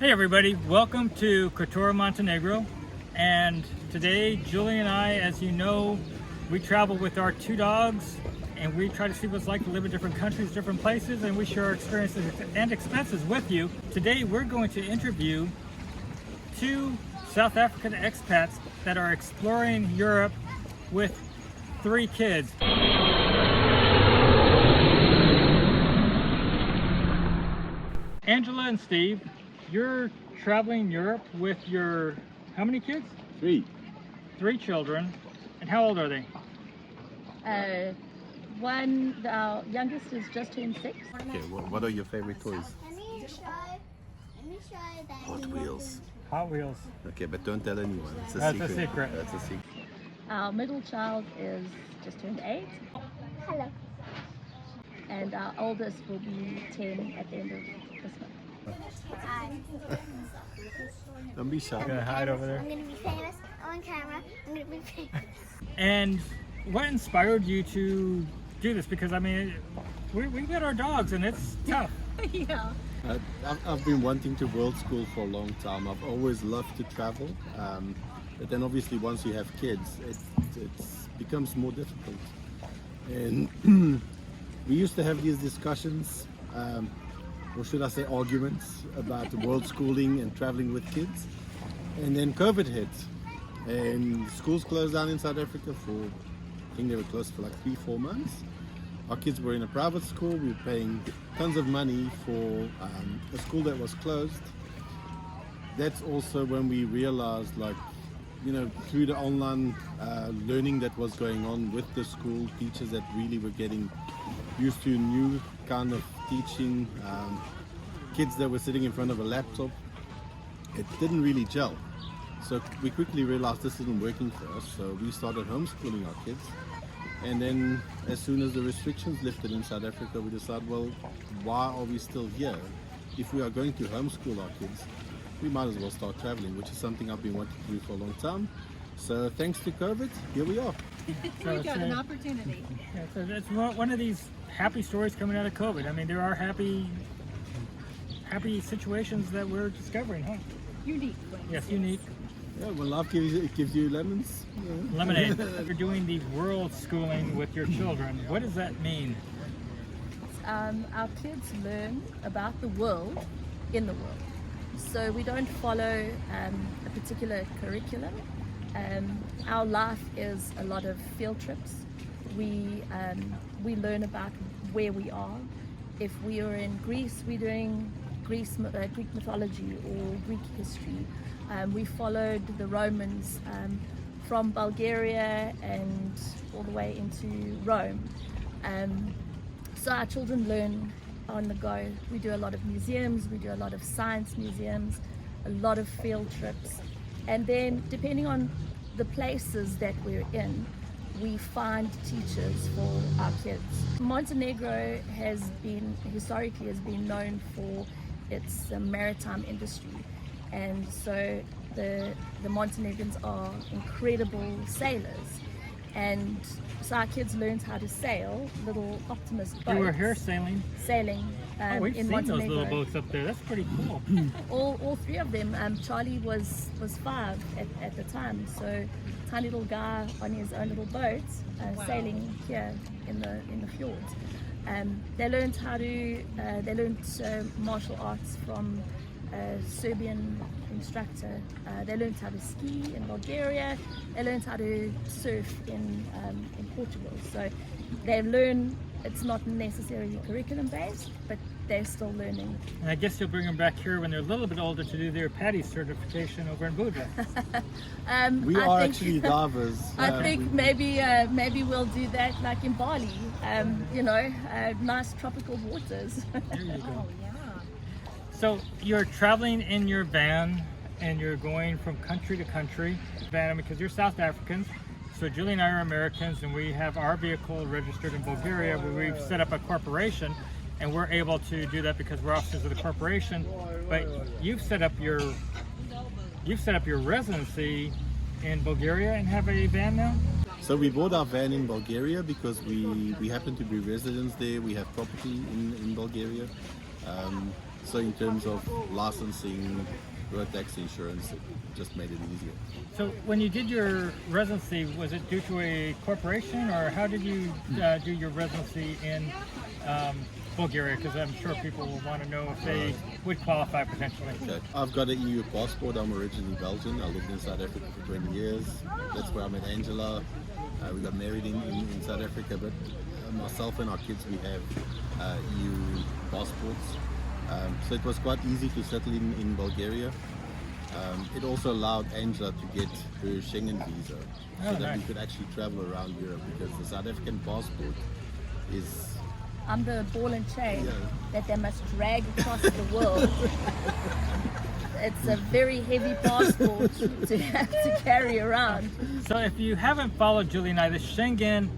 Hey everybody, welcome to Kotor, Montenegro. And today, Julie and I, as you know, we travel with our two dogs and we try to see what it's like to live in different countries, different places, and we share our experiences and expenses with you. Today, we're going to interview two South African expats that are exploring Europe with 3 kids. Angela and Steve, you're traveling Europe with your, how many kids? 3. 3 children. And how old are they? Our youngest is just turned 6. Okay, what are your favorite toys? Let me show that. Hot Wheels. Hot Wheels. Okay, but don't tell anyone. It's a That's secret. a secret. That's a secret. Our middle child is just turned 8, Hello. and our oldest will be 10 at the end of this month. Don't be shy. Gonna hide over I'm there. gonna be famous on camera. I'm gonna be famous. And what inspired you to do this? Because I mean, we got our dogs and it's tough. Yeah. I've been wanting to world school for a long time. I've always loved to travel. But then obviously once you have kids, it becomes more difficult. And we used to have these discussions, or should I say arguments, about world schooling and traveling with kids. And then COVID hit and schools closed down in South Africa for, I think they were closed for like 3-4 months. Our kids were in a private school. We were paying tons of money for a school that was closed. That's also when we realized, like, you know, through the online learning that was going on with the school, teachers that really were getting used to new kind of teaching, kids that were sitting in front of a laptop, it didn't really gel. So we quickly realized this isn't working for us, so we started homeschooling our kids. And then as soon as the restrictions lifted in South Africa, we decided, well, why are we still here? If we are going to homeschool our kids, we might as well start traveling, which is something I've been wanting to do for a long time. So thanks to COVID, here we are. So We got an opportunity. yeah, so it's one of these happy stories coming out of COVID. I mean, there are happy situations that we're discovering, huh? Unique. Yes, unique. Yeah, when life gives you lemons. Yeah. Lemonade. You're doing the world schooling with your children. What does that mean? Our kids learn about the world in the world. So we don't follow a particular curriculum. Our life is a lot of field trips. We learn about where we are. If we are in Greece, we're doing Greek mythology or Greek history. We followed the Romans from Bulgaria and all the way into Rome. So our children learn on the go. We do a lot of museums, we do a lot of science museums, a lot of field trips. And then depending on the places that we're in, we find teachers for our kids. Montenegro historically has been known for its maritime industry. And so the Montenegrins are incredible sailors. And so our kids learned how to sail little Optimus boats. You were here sailing? Sailing We've in seen Montenegro. those little boats up there. That's pretty cool. All 3 of them. Charlie was 5 at the time, so tiny little guy on his own little boat sailing here in the fjords. They learned martial arts from a Serbian instructor. They learned how to ski in Bulgaria. They learned how to surf in Portugal. So they learn. It's not necessarily curriculum based, but they're still learning. And I guess you'll bring them back here when they're a little bit older to do their PADI certification over in Buda. We are actually divers. I think maybe we'll do that like in Bali. Nice tropical waters. There you go. So you're traveling in your van and you're going from country to country. Van, because you're South Africans. So Julie and I are Americans, and we have our vehicle registered in Bulgaria, where we've set up a corporation, and we're able to do that because we're officers of the corporation. But you've set up your residency in Bulgaria and have a van now? So we bought our van in Bulgaria because we happen to be residents there. We have property in Bulgaria. So in terms of licensing, road tax insurance, it just made it easier. So when you did your residency, was it due to a corporation, or how did you do your residency in Bulgaria? Because I'm sure people will want to know if they would qualify potentially. Okay. I've got an EU passport. I'm originally Belgian. I lived in South Africa for 20 years. That's where I met Angela. We got married in South Africa, but myself and our kids, we have EU passports. So it was quite easy to settle in Bulgaria. It also allowed Angela to get her Schengen visa, so Oh, that we nice. could actually travel around Europe, because the South African passport is I'm the ball and chain Yeah. that they must drag across the world. It's a very heavy passport to have to carry around. So if you haven't followed Julie and I, the Schengen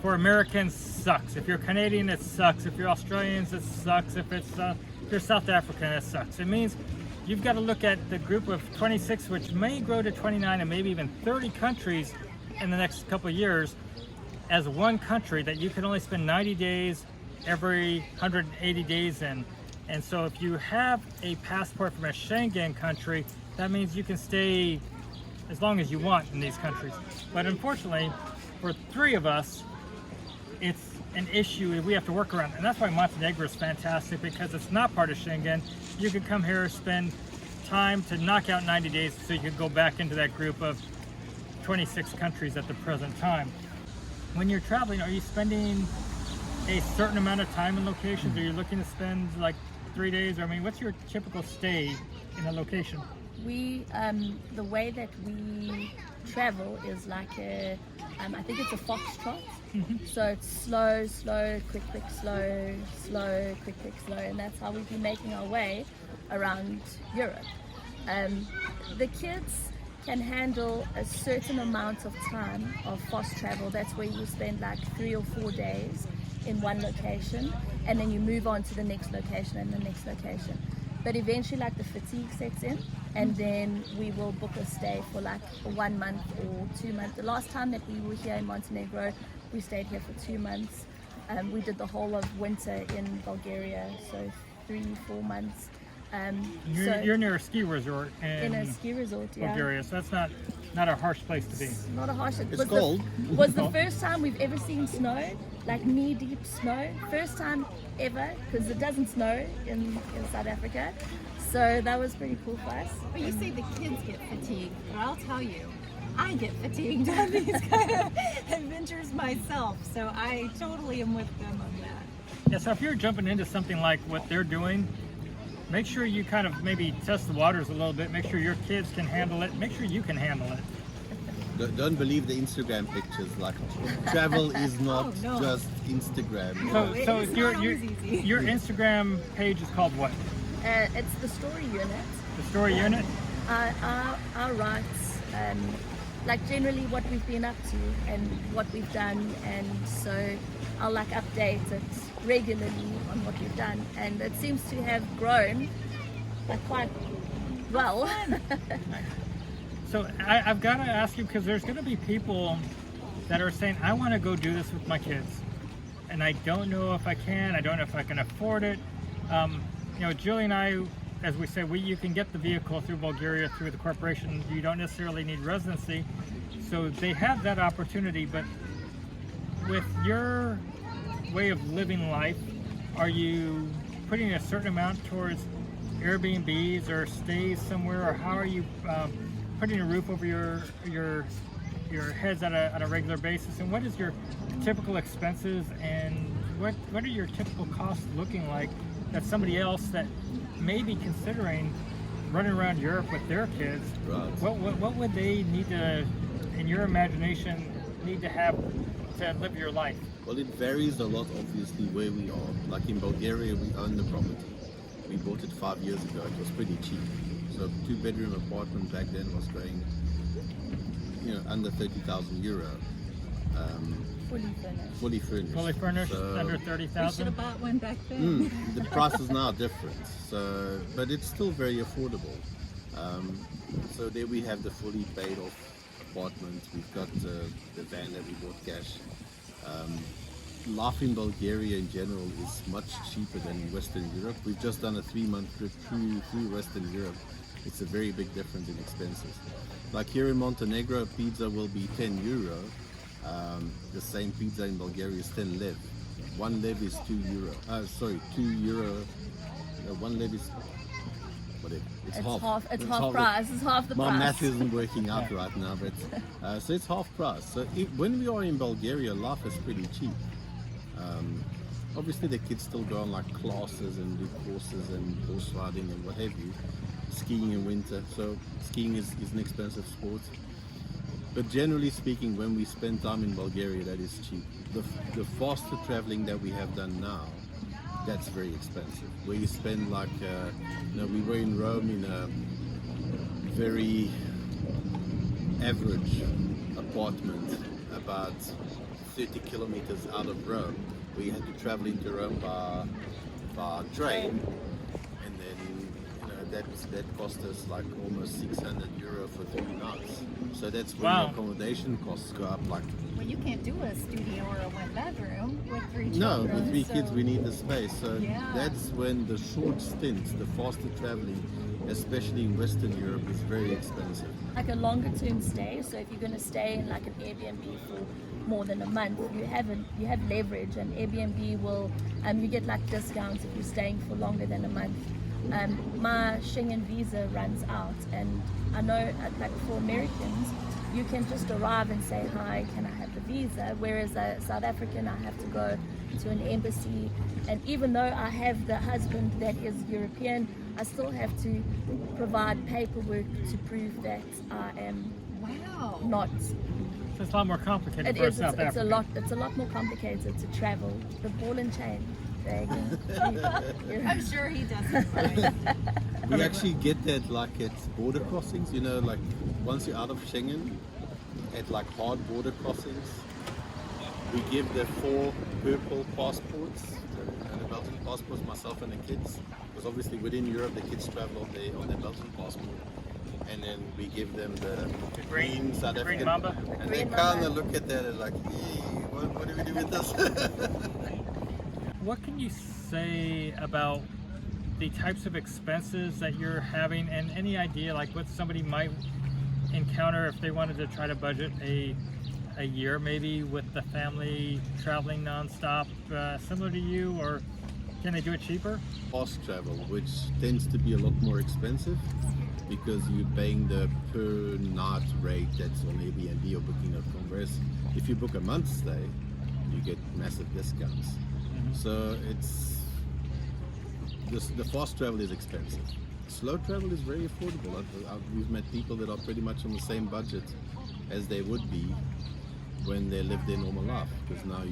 for Americans sucks. If you're Canadian, it sucks. If you're Australians, it sucks. If you're South African, it sucks. It means you've got to look at the group of 26, which may grow to 29 and maybe even 30 countries in the next couple of years, as one country that you can only spend 90 days every 180 days in. And so if you have a passport from a Schengen country, that means you can stay as long as you want in these countries. But unfortunately, for three of us, it's an issue that we have to work around. And that's why Montenegro is fantastic, because it's not part of Schengen. You can come here, spend time to knock out 90 days so you can go back into that group of 26 countries at the present time. When you're traveling, are you spending a certain amount of time in locations? Are you looking to spend like 3 days? I mean, what's your typical stay in a location? We, the way that we travel is like I think it's a foxtrot. So it's slow, slow, quick, quick, slow, slow, quick, quick, slow, and that's how we've been making our way around Europe. The kids can handle a certain amount of time of fast travel. That's where you spend like 3 or 4 days in one location, and then you move on to the next location and the next location. But eventually, like, the fatigue sets in, and then we will book a stay for like 1 month or 2 months. The last time that we were here in Montenegro, we stayed here for 2 months. We did the whole of winter in Bulgaria, so 3-4 months. You're near a ski resort in a ski resort, yeah. Bulgaria, so that's not a harsh place to be. Not a harsh. It's cold. Was the first time we've ever seen snow, like knee-deep snow. First time ever, because it doesn't snow in South Africa. So that was pretty cool for us. But you say the kids get fatigued, but I'll tell you, I get fatigued on these kind of adventures myself. So I totally am with them on that. Yeah, so if you're jumping into something like what they're doing, make sure you kind of maybe test the waters a little bit, make sure your kids can handle it, make sure you can handle it. Don't believe the Instagram pictures. Like, travel is not Oh, no. just Instagram. So it's your not always easy. your Instagram page is called what? It's the story unit. The Story Unit? Our rights, like generally what we've been up to and what we've done, and so I'll like update it regularly on what we've done, and it seems to have grown like quite well. So I've got to ask you, because there's going to be people that are saying, I want to go do this with my kids, and I don't know if I can, I don't know if I can afford it. Julie and I, as we say, you can get the vehicle through Bulgaria through the corporation. You don't necessarily need residency, so they have that opportunity. But with your way of living life, are you putting a certain amount towards Airbnbs or stays somewhere, or how are you putting a roof over your heads on a regular basis? And what is your typical expenses, and what are your typical costs looking like that somebody else that may be considering running around Europe with their kids, Right. what would they need to, in your imagination, need to have to live your life? Well, it varies a lot, obviously, where we are. Like in Bulgaria, we own the property. We bought it 5 years ago. It was pretty cheap. So a 2-bedroom apartment back then was going, under 30,000 euro. Fully furnished. Fully furnished. Fully furnished, So, under We should 30,000? have bought one back then. the price is now different. So, but it's still very affordable. So there we have the fully paid off apartment. We've got the van that we bought cash. life in Bulgaria in general is much cheaper than in Western Europe. We've just done a 3-month trip through Western Europe. It's a very big difference in expenses. Like here in Montenegro, a pizza will be 10 euro. The same pizza in Bulgaria is 10 lev. 1 lev is 2 euro. 2 euro. 1 lev is whatever. It's half. It's half price. It's half the My price. math isn't working out right now, but so it's half price. So when we are in Bulgaria, life is pretty cheap. Obviously, the kids still go on like classes and do courses and horse riding and what have you. Skiing in winter, so skiing is an expensive sport. But generally speaking, when we spend time in Bulgaria, that is cheap. The faster traveling that we have done now, that's very expensive. Where you spend like, we were in Rome in a very average apartment about 30 kilometers out of Rome. We had to travel into Rome by train, and then that cost us like almost 600 euro for 3 nights. So that's when Wow. the accommodation costs go up like. Well, you can't do a studio or a 1-bedroom with 3 children. No, with 3 kids so- we need the space. So Yeah. that's when the short stints, the faster traveling, especially in Western Europe, is very expensive. Like a longer term stay. So if you're going to stay in like an Airbnb for more than a month, you have leverage, and Airbnb will you get like discounts if you're staying for longer than a month. My Schengen visa runs out, and I know like for Americans you can just arrive and say hi, can I have the visa, whereas a South African I have to go to an embassy, and even though I have the husband that is European, I still have to provide paperwork to prove that I am Wow. not. So it's a lot more complicated It for is. South It's a Africa. lot. It's a lot more complicated to travel. The ball and chain. I'm sure he doesn't mind. We actually get that like at border crossings, like once you're out of Schengen, at like hard border crossings, we give the 4 purple passports, and the Belgian passports, myself and the kids, because obviously within Europe the kids travel on their Belgian passport, and then we give them the green South the green African, mamba? and they green kind mamba. of look at that and like, what do we do with this? What can you say about the types of expenses that you're having, and any idea like what somebody might encounter if they wanted to try to budget a year maybe with the family traveling nonstop, similar to you, or can they do it cheaper? Fast travel, which tends to be a lot more expensive because you're paying the per night rate that's on Airbnb or Booking.com. Whereas if you book a month stay, you get massive discounts. So the fast travel is expensive. Slow travel is very affordable. We've met people that are pretty much on the same budget as they would be when they live their normal life. Because now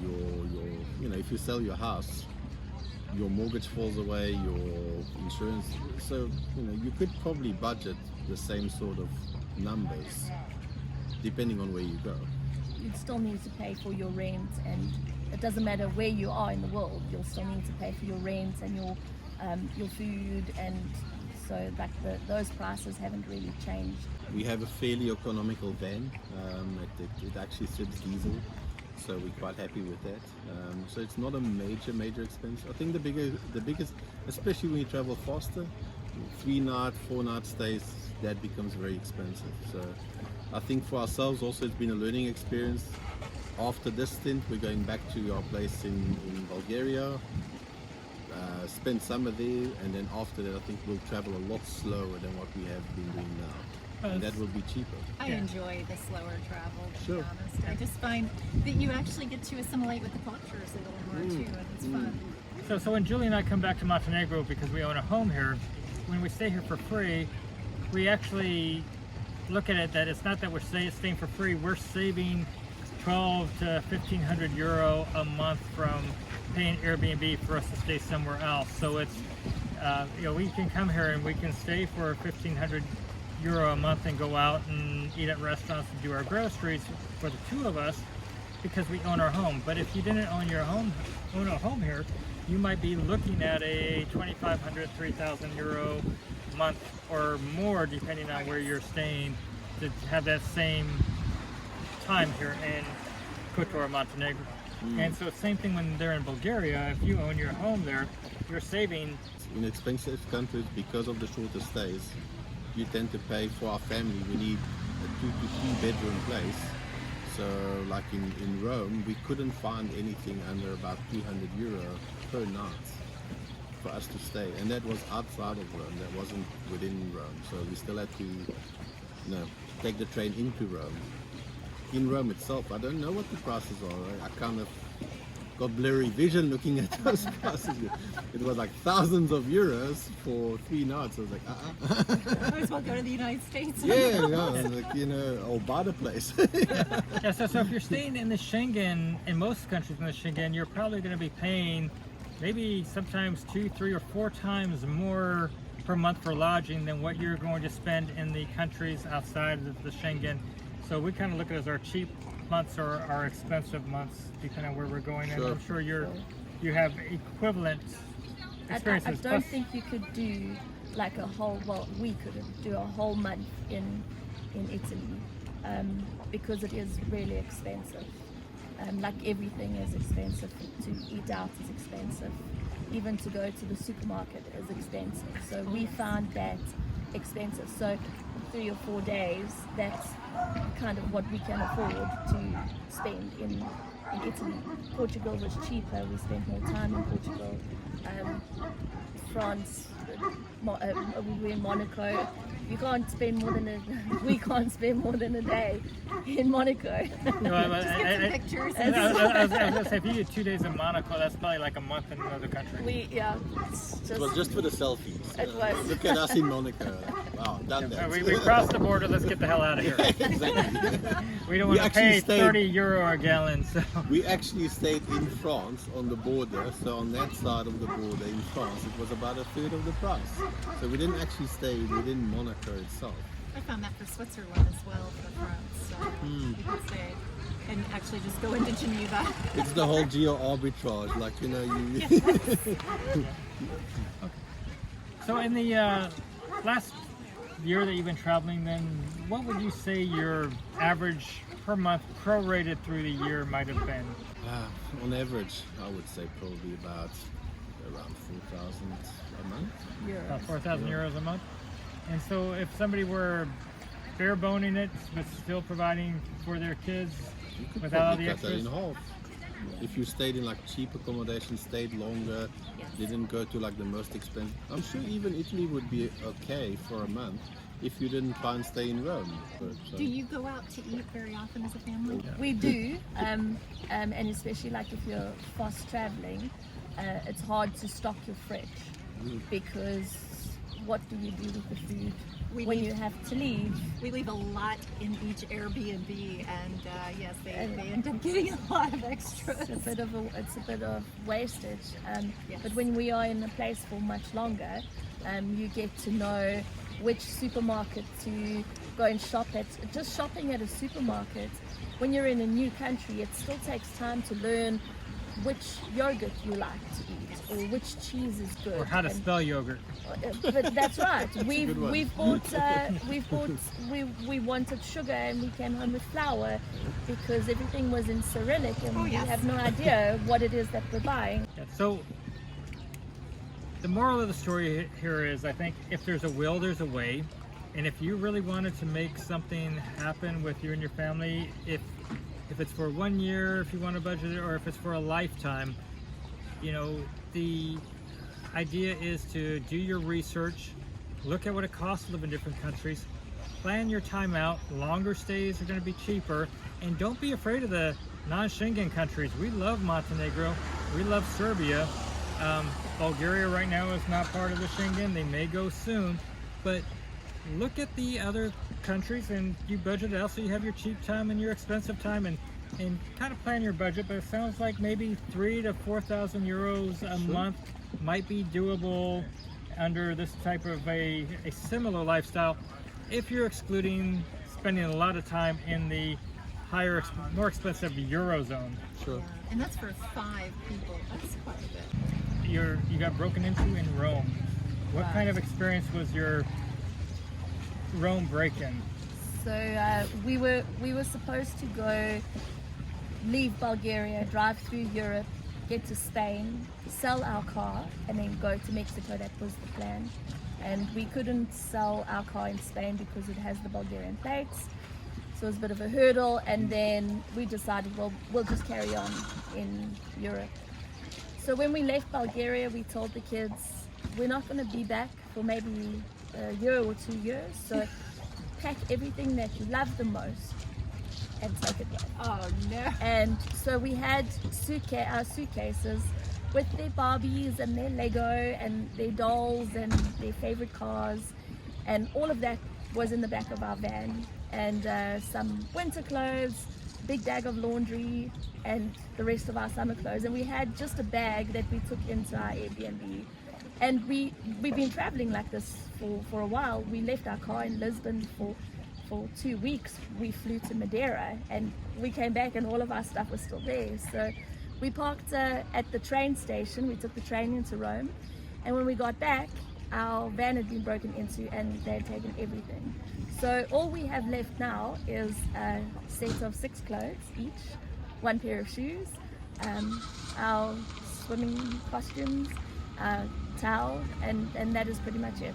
if you sell your house, your mortgage falls away, your insurance. So you could probably budget the same sort of numbers depending on where you go. You'd still need to pay for your rent, and it doesn't matter where you are in the world. You'll still need to pay for your rent and your food, and so like those prices haven't really changed. We have a fairly economical van. It actually sips diesel, so we're quite happy with that. So it's not a major expense. I think the biggest, especially when you travel faster, 3-night, 4-night stays, that becomes very expensive. So I think for ourselves also it's been a learning experience. After this stint, we're going back to our place in Bulgaria, spend summer there, and then after that I think we'll travel a lot slower than what we have been doing now. And that will be cheaper. I enjoy the slower travel, to Sure. be honest. I just find that you actually get to assimilate with the cultures a little more too, and it's fun. So when Julie and I come back to Montenegro because we own a home here, when we stay here for free, we actually look at it that it's not that we're staying for free, we're saving 12 to 1500 euro a month from paying Airbnb for us to stay somewhere else. So it's we can come here and we can stay for 1500 euro a month and go out and eat at restaurants and do our groceries for the 2 of us because we own our home. But if you didn't own a home here, you might be looking at a 2,500, 3,000 euro month or more, depending on where you're staying, to have that same time here in Kotor, Montenegro. And so it's same thing when they're in Bulgaria. If you own your home there, you're saving. In expensive countries, because of the shorter stays, you tend to pay for our family. We need a 2 to 3 bedroom place. So like in Rome, we couldn't find anything under about €200 per night for us to stay. And that was outside of Rome, that wasn't within Rome. So we still had to take the train into Rome. In Rome itself, I don't know what the prices are. I kind of got blurry vision looking at those prices. It was like thousands of euros for 3 nights. I was like, Might as well go to the United States. yeah, like, or buy the place. Yeah, so if you're staying in the Schengen, in most countries in the Schengen, you're probably going to be paying maybe sometimes 2, 3, or 4 times more per month for lodging than what you're going to spend in the countries outside of the Schengen. So we kind of look at it as our cheap months or our expensive months, depending on where we're going. And Sure. I'm sure you have equivalent experiences. I don't think you could do like a whole, well, we couldn't do a whole month in Italy because it is really expensive. Like everything is expensive. To eat out is expensive. Even to go to the supermarket is expensive. So we found that expensive. So 3 or 4 days, that's kind of what we can afford to spend in Italy. Portugal was cheaper. We spent more time in Portugal. France, we were in Monaco. You can't spend more than we can't spend more than a day in Monaco. Just get some pictures. I was going to say, if you did 2 days in Monaco, that's probably like a month in another country. It's It was just for the selfies. It was. Look at us in Monaco. Wow, done that. We crossed the border, let's get the hell out of here. Exactly. We don't want to pay actually €30 a gallon. So. We actually stayed in France on the border, so on that side of the border in France, it was about a third of the price. So we didn't actually stay within Monaco itself. I found that for Switzerland as well, for France. So we could stay and actually just go into Geneva. It's the whole geo arbitrage, like you. So in the last year that you've been traveling, then what would you say your average per month prorated through the year might have been? On average, I would say probably about around 4,000 a month. About €4,000 a month. And so if somebody were bare boning it, but still providing for their kids You could without all probably the cut that extras? in half. If you stayed in like cheap accommodation, stayed longer, didn't go to like the most expensive. I'm sure even Italy would be okay for a month if you didn't try and stay in Rome. So. Do you go out to eat very often as a family? We do, and especially like if you're fast traveling, it's hard to stock your fridge because what do you do with the food when you have to leave? We leave a lot in each Airbnb, and yes, they end up getting a lot of extras. It's a bit of wastage. Yes. But when we are in a place for much longer, you get to know which supermarket to go and shop at. Just shopping at a supermarket, when you're in a new country, it still takes time to learn which yogurt you like to eat or which cheese is good. Or how to spell yogurt. But that's right. good one. We wanted sugar and we came home with flour because everything was in Cyrillic and we have no idea what it is that we're buying. Yeah, so the moral of the story here is, I think if there's a will, there's a way. And if you really wanted to make something happen with you and your family, if it's for 1 year, if you want to budget it, or if it's for a lifetime, the idea is to do your research, look at what it costs to live in different countries, plan your time out. Longer stays are going to be cheaper, and don't be afraid of the non-Schengen countries. We love Montenegro, we love Serbia. Bulgaria right now is not part of the Schengen. They may go soon, but look at the other countries and you budget it out so you have your cheap time and your expensive time, and kind of plan your budget. But it sounds like maybe 3,000 to 4,000 euros a month might be doable under this type of a similar lifestyle, if you're excluding spending a lot of time in the more expensive Eurozone. Sure. And that's for 5 people. That's quite a bit. You got broken into in Rome. What kind of experience was your Rome break-in? So we were supposed to go leave Bulgaria, drive through Europe, get to Spain, sell our car, and then go to Mexico. That was the plan. And we couldn't sell our car in Spain because it has the Bulgarian plates. So it was a bit of a hurdle. And then we decided, well, we'll just carry on in Europe. So when we left Bulgaria, we told the kids, we're not going to be back for maybe a year or 2 years. So pack everything that you love the most and take it away. Oh no. And so we had our suitcases with their Barbies and their Lego and their dolls and their favorite cars, and all of that was in the back of our van, and some winter clothes, big bag of laundry, and the rest of our summer clothes. And we had just a bag that we took into our Airbnb. And we've been traveling like this for a while. We left our car in Lisbon for 2 weeks. We flew to Madeira and we came back and all of our stuff was still there. So we parked at the train station. We took the train into Rome, and when we got back, our van had been broken into and they had taken everything. So all we have left now is a set of 6 clothes each, 1 pair of shoes, our swimming costumes, towel, and that is pretty much it.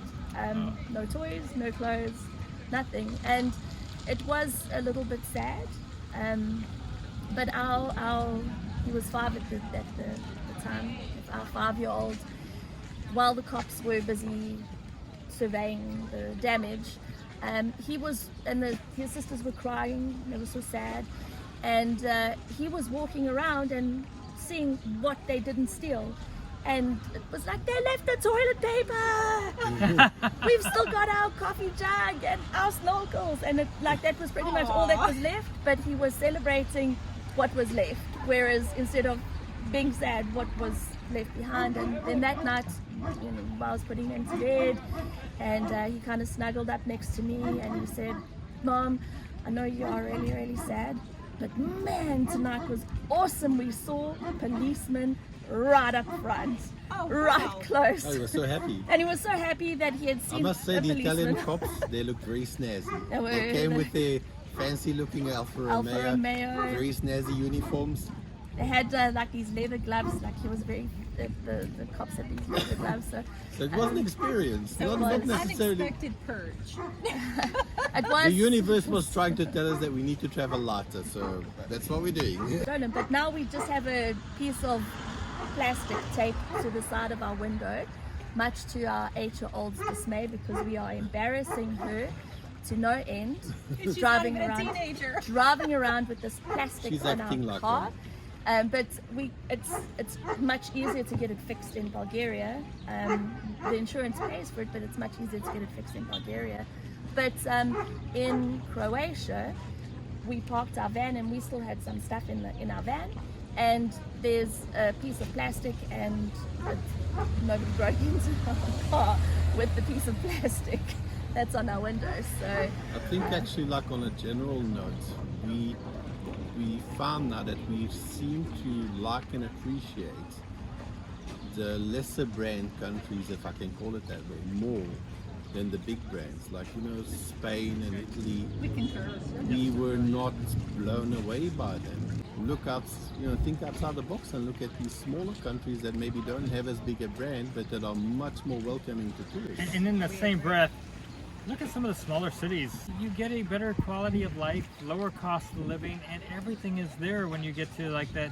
No toys, no clothes, nothing. And it was a little bit sad, but he was 5 at the time, our 5-year-old, while the cops were busy surveying the damage, his sisters were crying, they were so sad, and he was walking around and seeing what they didn't steal. And it was like, they left the toilet paper. We've still got our coffee jug and our snorkels, and that was pretty much all that was left. But he was celebrating what was left, whereas instead of being sad, what was left behind. And then that night, I was putting him to bed, and he kind of snuggled up next to me, and he said, "Mom, I know you are really, really sad, but man, tonight was awesome. We saw policemen right up front, right close." Oh, he was so happy. And he was so happy that he had seen I must say, a the Italian policeman. cops, they looked very snazzy. They They came with their fancy looking Alfa Romeo. very snazzy uniforms. They had like these leather gloves, like he was very, the cops had these leather gloves. So it was an experience, not was. necessarily. Unexpected purge. it was. The universe was trying to tell us that we need to travel lighter, so that's what we're doing. But now we just have a piece of plastic taped to the side of our window, much to our 8-year-old's dismay, because we are embarrassing her to no end. She's driving not even around, a teenager. driving around with this plastic She's on acting our like car. one. But it's much easier to get it fixed in Bulgaria. The insurance pays for it, but it's much easier to get it fixed in Bulgaria. But in Croatia, we parked our van and we still had some stuff in our van. And there's a piece of plastic, and nobody broke into our car with the piece of plastic that's on our window. So I think actually, like on a general note, we found now that we seem to like and appreciate the lesser brand countries, if I can call it that way, more than the big brands. Like, Spain and Italy, We concur. we were not blown away by them. Look out, think outside the box and look at these smaller countries that maybe don't have as big a brand, but that are much more welcoming to tourists. And in the same breath, look at some of the smaller cities. You get a better quality of life, lower cost of living, and everything is there when you get to like that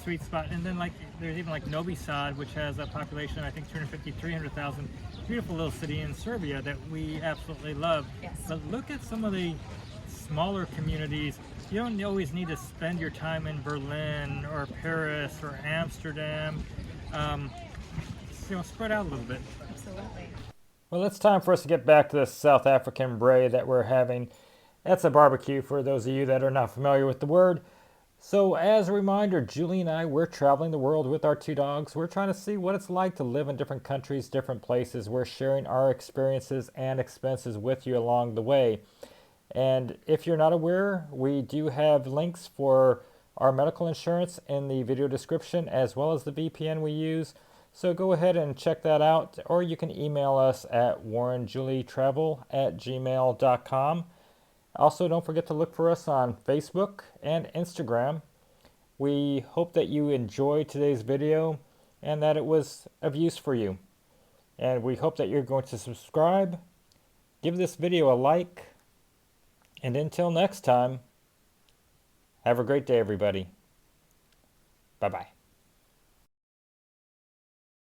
sweet spot. And then there's even like Novi Sad, which has a population, I think 250, 300,000. Beautiful little city in Serbia that we absolutely love. Yes. But look at some of the smaller communities. You don't always need to spend your time in Berlin or Paris or Amsterdam. Spread out a little bit. Absolutely. Well, it's time for us to get back to this South African braai that we're having. That's a barbecue for those of you that are not familiar with the word. So as a reminder, Julie and I, we're traveling the world with our 2 dogs. We're trying to see what it's like to live in different countries, different places. We're sharing our experiences and expenses with you along the way. And if you're not aware, we do have links for our medical insurance in the video description, as well as the VPN we use. So go ahead and check that out, or you can email us at warrenjulietravel@gmail.com. Also, don't forget to look for us on Facebook and Instagram. We hope that you enjoyed today's video and that it was of use for you. And we hope that you're going to subscribe, give this video a like, and until next time, have a great day, everybody. Bye-bye.